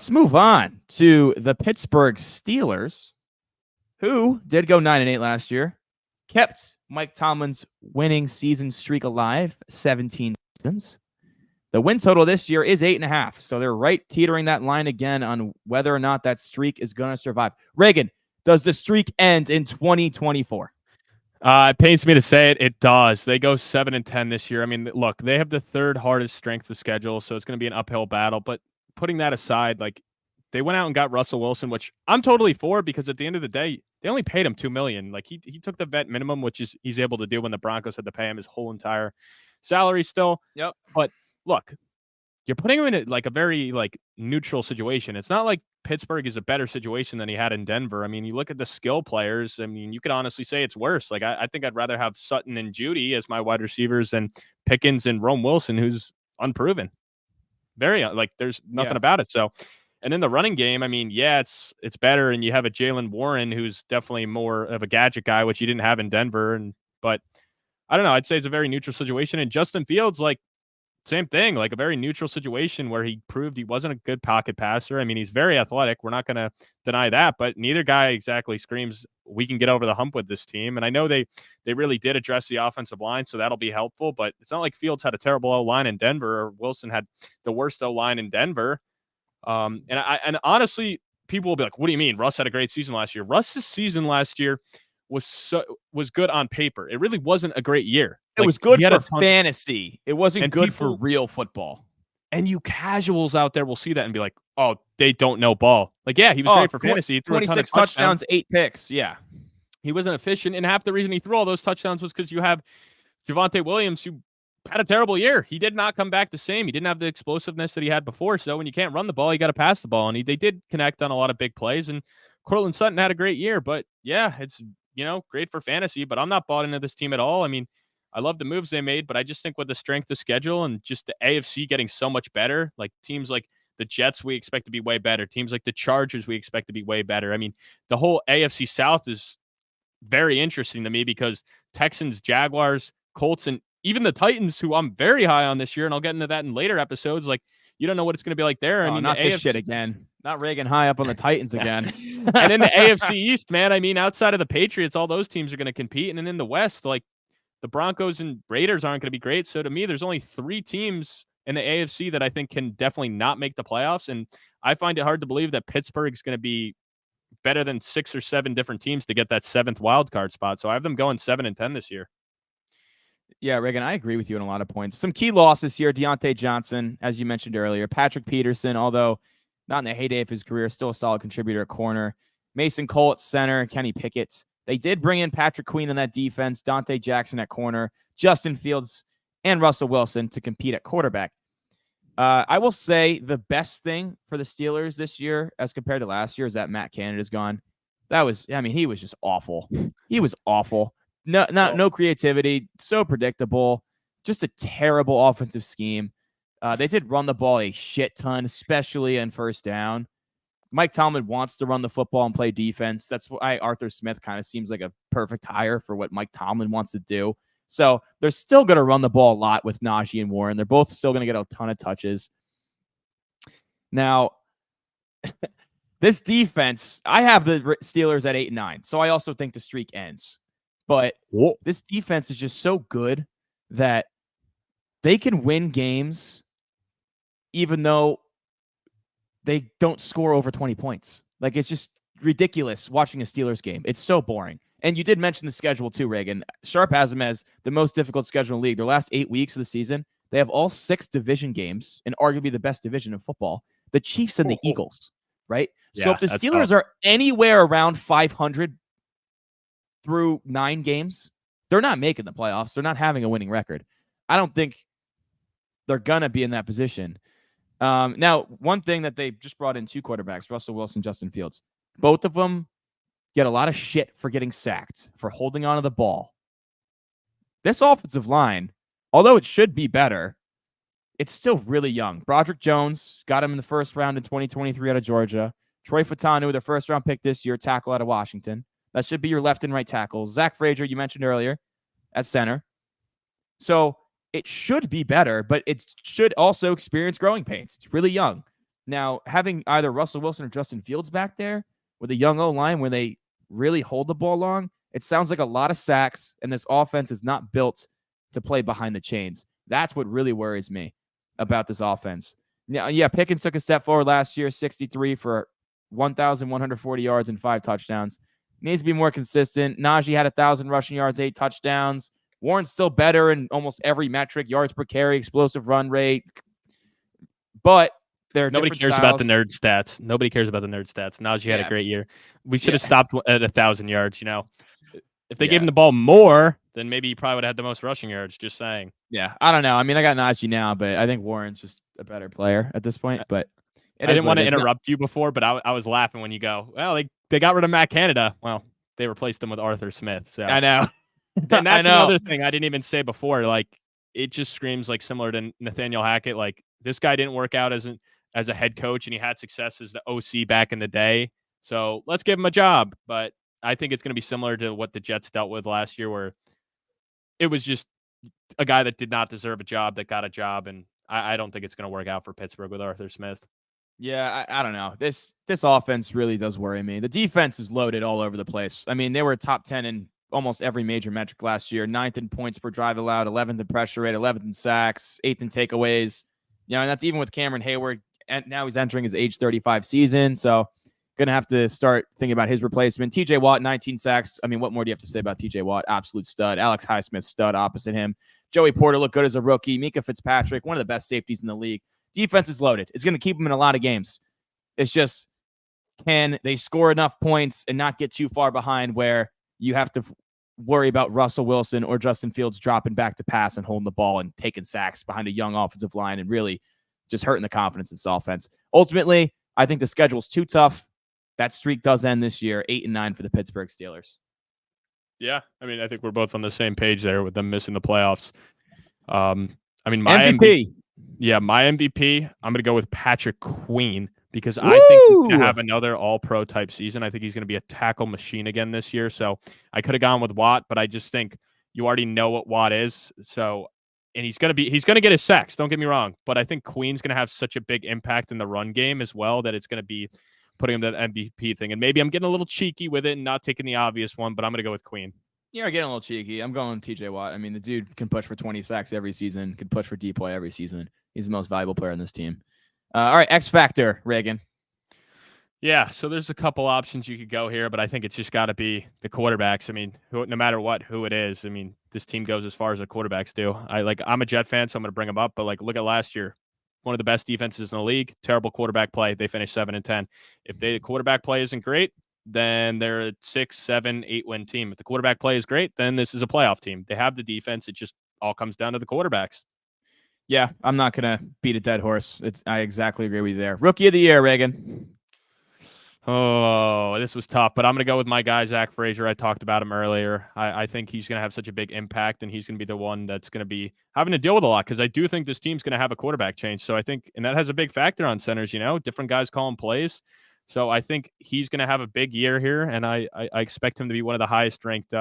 Let's move on to the Pittsburgh Steelers, who did go 9-8 last year, kept Mike Tomlin's winning season streak alive, 17 seasons. The win total this year is 8.5, so they're right teetering that line again on whether or not that streak is going to survive. Reagan, does the streak end in 2024? It pains me to say it. It does. They go 7-10 this year. I mean, look, they have the third hardest strength of schedule, so it's going to be an uphill battle. But putting that aside, like they went out and got Russell Wilson, which I'm totally for because at the end of the day, they only paid him $2 million. Like he took the vet minimum, which is he's able to do when the Broncos had to pay him his whole entire salary still. Yep. But look, you're putting him in a very neutral situation. It's not like Pittsburgh is a better situation than he had in Denver. I mean, you look at the skill players. I mean, you could honestly say it's worse. Like I think I'd rather have Sutton and Judy as my wide receivers than Pickens and Rome Wilson, who's unproven. Very there's nothing about it. So, and in the running game, I mean, yeah, it's better, and you have a Jaylen Warren who's definitely more of a gadget guy, which you didn't have in Denver. But I don't know. I'd say it's a very neutral situation. And Justin Fields, same thing, like a very neutral situation where he proved he wasn't a good pocket passer. I mean, he's very athletic. We're not going to deny that, but neither guy exactly screams we can get over the hump with this team. And I know they really did address the offensive line, so that'll be helpful, but it's not like Fields had a terrible O-line in Denver or Wilson had the worst O-line in Denver. And honestly, people will be like, what do you mean? Russ had a great season last year. Russ's season last year was good on paper. It really wasn't a great year. It was good for fantasy. It wasn't good for real football. And you casuals out there will see that and be like, oh, they don't know ball. Yeah, he was great for fantasy. He threw 26 touchdowns, 8 picks. Yeah. He wasn't efficient. And half the reason he threw all those touchdowns was because you have Javonte Williams, who had a terrible year. He did not come back the same. He didn't have the explosiveness that he had before. So when you can't run the ball, you got to pass the ball. And they did connect on a lot of big plays. And Courtland Sutton had a great year. But yeah, it's great for fantasy. But I'm not bought into this team at all. I mean, I love the moves they made, but I just think with the strength of schedule and just the AFC getting so much better, like teams like the Jets, we expect to be way better. Teams like the Chargers, we expect to be way better. I mean, the whole AFC South is very interesting to me because Texans, Jaguars, Colts, and even the Titans, who I'm very high on this year, and I'll get into that in later episodes, you don't know what it's going to be like there. I mean, not this shit again. Not Reagan high up on the Titans again. And in the AFC East, man, I mean, outside of the Patriots, all those teams are going to compete. And then in the West, the Broncos and Raiders aren't going to be great. So to me, there's only 3 teams in the AFC that I think can definitely not make the playoffs. And I find it hard to believe that Pittsburgh is going to be better than 6 or 7 different teams to get that 7th wild card spot. So I have them going 7-10 this year. Yeah, Reagan, I agree with you on a lot of points. Some key losses here. Deontay Johnson, as you mentioned earlier. Patrick Peterson, although not in the heyday of his career, still a solid contributor at corner. Mason Cole at center. Kenny Pickett. They did bring in Patrick Queen on that defense, Dante Jackson at corner, Justin Fields, and Russell Wilson to compete at quarterback. I will say the best thing for the Steelers this year as compared to last year is that Matt Canada's gone. He was just awful. He was awful. No creativity, so predictable, just a terrible offensive scheme. They did run the ball a shit ton, especially in first down. Mike Tomlin wants to run the football and play defense. That's why Arthur Smith kind of seems like a perfect hire for what Mike Tomlin wants to do. So they're still going to run the ball a lot with Najee and Warren. They're both still going to get a ton of touches. Now, this defense, I have the Steelers at 8-9, so I also think the streak ends. But this defense is just so good that they can win games even though they don't score over 20 points. It's just ridiculous watching a Steelers game. It's so boring. And you did mention the schedule too, Reagan. Sharp has them as the most difficult schedule in the league. Their last 8 weeks of the season, they have all 6 division games in arguably the best division of football. The Chiefs and the Eagles, right? Yeah, so if the Steelers are anywhere around 500 through 9 games, they're not making the playoffs. They're not having a winning record. I don't think they're going to be in that position. Now, one thing that they just brought in 2 quarterbacks, Russell Wilson, Justin Fields. Both of them get a lot of shit for getting sacked, for holding onto the ball. This offensive line, although it should be better, it's still really young. Broderick Jones got him in the first round in 2023 out of Georgia. Troy Fautanu, their first-round pick this year, tackle out of Washington. That should be your left and right tackles. Zack Frazier, you mentioned earlier, at center. So it should be better, but it should also experience growing pains. It's really young. Now, having either Russell Wilson or Justin Fields back there with a young O-line where they really hold the ball long, it sounds like a lot of sacks, and this offense is not built to play behind the chains. That's what really worries me about this offense. Yeah, Pickens took a step forward last year, 63 for 1,140 yards and 5 touchdowns. Needs to be more consistent. Najee had 1,000 rushing yards, 8 touchdowns. Warren's still better in almost every metric, yards per carry, explosive run rate. But nobody cares about the nerd stats. Nobody cares about the nerd stats. Najee had a great year. We should have stopped at 1,000 yards. If they gave him the ball more, then maybe he probably would have had the most rushing yards. Just saying. Yeah, I don't know. I mean, I got Najee now, but I think Warren's just a better player at this point. But I didn't want to interrupt you before, but I was laughing when you go, well, they got rid of Matt Canada. Well, they replaced him with Arthur Smith. So I know. And that's another thing I didn't even say before. Like, it just screams like similar to Nathaniel Hackett. Like, this guy didn't work out as a head coach, and he had success as the OC back in the day. So let's give him a job. But I think it's going to be similar to what the Jets dealt with last year, where it was just a guy that did not deserve a job that got a job. And I don't think it's going to work out for Pittsburgh with Arthur Smith. Yeah, I don't know. This offense really does worry me. The defense is loaded all over the place. I mean, they were top 10 in almost every major metric last year. 9th in points per drive allowed, 11th in pressure rate, 11th in sacks, 8th in takeaways. And that's even with Cameron Hayward. And now he's entering his age 35 season. So going to have to start thinking about his replacement. TJ Watt, 19 sacks. I mean, what more do you have to say about TJ Watt? Absolute stud. Alex Highsmith, stud opposite him. Joey Porter looked good as a rookie. Mika Fitzpatrick, one of the best safeties in the league. Defense is loaded. It's going to keep them in a lot of games. It's just, can they score enough points and not get too far behind where you have to worry about Russell Wilson or Justin Fields dropping back to pass and holding the ball and taking sacks behind a young offensive line and really just hurting the confidence of this offense. Ultimately, I think the schedule's too tough. That streak does end this year, 8-9 for the Pittsburgh Steelers. Yeah, I mean, I think we're both on the same page there with them missing the playoffs. I mean, my MVP. My MVP, I'm going to go with Patrick Queen because I think he's going to have another all-pro type season. I think he's going to be a tackle machine again this year. So I could have gone with Watt, but I just think you already know what Watt is. So, and he's going to get his sacks. Don't get me wrong, but I think Queen's going to have such a big impact in the run game as well that it's going to be putting him to the MVP thing. And maybe I'm getting a little cheeky with it and not taking the obvious one, but I'm going to go with Queen. You're getting a little cheeky. I'm going TJ Watt. I mean, the dude can push for 20 sacks every season, can push for DPOY every season. He's the most valuable player on this team. All right, X Factor, Reagan. Yeah, so there's a couple options you could go here, but I think it's just got to be the quarterbacks. I mean, no matter who it is, I mean, this team goes as far as the quarterbacks do. I'm a Jet fan, so I'm going to bring them up, but look at last year. One of the best defenses in the league, terrible quarterback play. They finished 7-10. If the quarterback play isn't great, then they're a 6, 7, 8-win team. If the quarterback play is great, then this is a playoff team. They have the defense. It just all comes down to the quarterbacks. Yeah, I'm not going to beat a dead horse. I exactly agree with you there. Rookie of the year, Reagan. Oh, this was tough, but I'm going to go with my guy, Zack Frazier. I talked about him earlier. I think he's going to have such a big impact, and he's going to be the one that's going to be having to deal with a lot because I do think this team's going to have a quarterback change. So I think, and that has a big factor on centers, different guys calling plays. So I think he's going to have a big year here, and I expect him to be one of the highest-ranked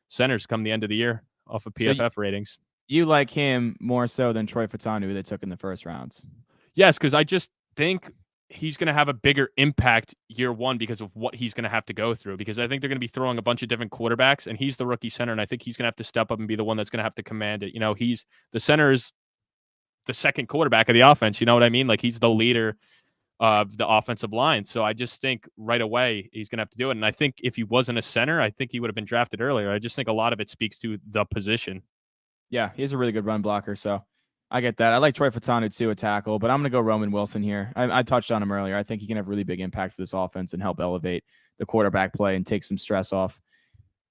centers come the end of the year off of PFF ratings. You like him more so than Troy Fautanu, who they took in the first rounds? Yes, because I just think he's going to have a bigger impact year one because of what he's going to have to go through. Because I think they're going to be throwing a bunch of different quarterbacks, and he's the rookie center, and I think he's going to have to step up and be the one that's going to have to command it. He's the center is the second quarterback of the offense. You know what I mean? He's the leader of the offensive line. So I just think right away he's going to have to do it. And I think if he wasn't a center, I think he would have been drafted earlier. I just think a lot of it speaks to the position. Yeah, he's a really good run blocker. So I get that. I like Troy Fautanu too, a tackle, but I'm going to go Roman Wilson here. I touched on him earlier. I think he can have really big impact for this offense and help elevate the quarterback play and take some stress off,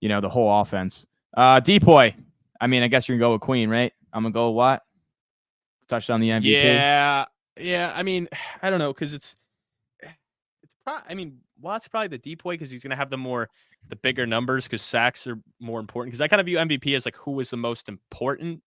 the whole offense. DPOY. I mean, I guess you're going to go with Queen, right? I'm going to go with what? Touched on the MVP. Yeah. I mean, I don't know because Watt's probably the DPOY because he's going to have the bigger numbers because sacks are more important. Because I kind of view MVP as who is the most important.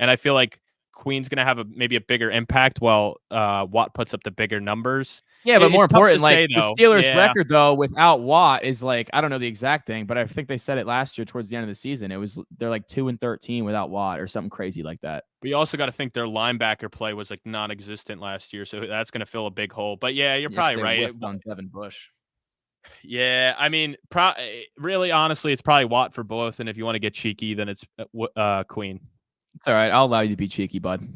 And I feel like Queen's going to have maybe a bigger impact while Watt puts up the bigger numbers. Yeah, but more It's tough to important, like say, the though. Steelers' Yeah. record though without Watt is like, I don't know the exact thing, but I think they said it last year towards the end of the season. They're like 2-13 without Watt or something crazy like that. But you also got to think their linebacker play was like non-existent last year, so that's going to fill a big hole. But yeah, you're probably right. Whiffed on Devin Bush. Yeah, I mean, really, honestly, it's probably Watt for both. And if you want to get cheeky, then it's Queen. It's all right. I'll allow you to be cheeky, bud.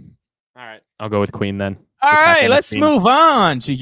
All right, I'll go with Queen then. All right, let's move on to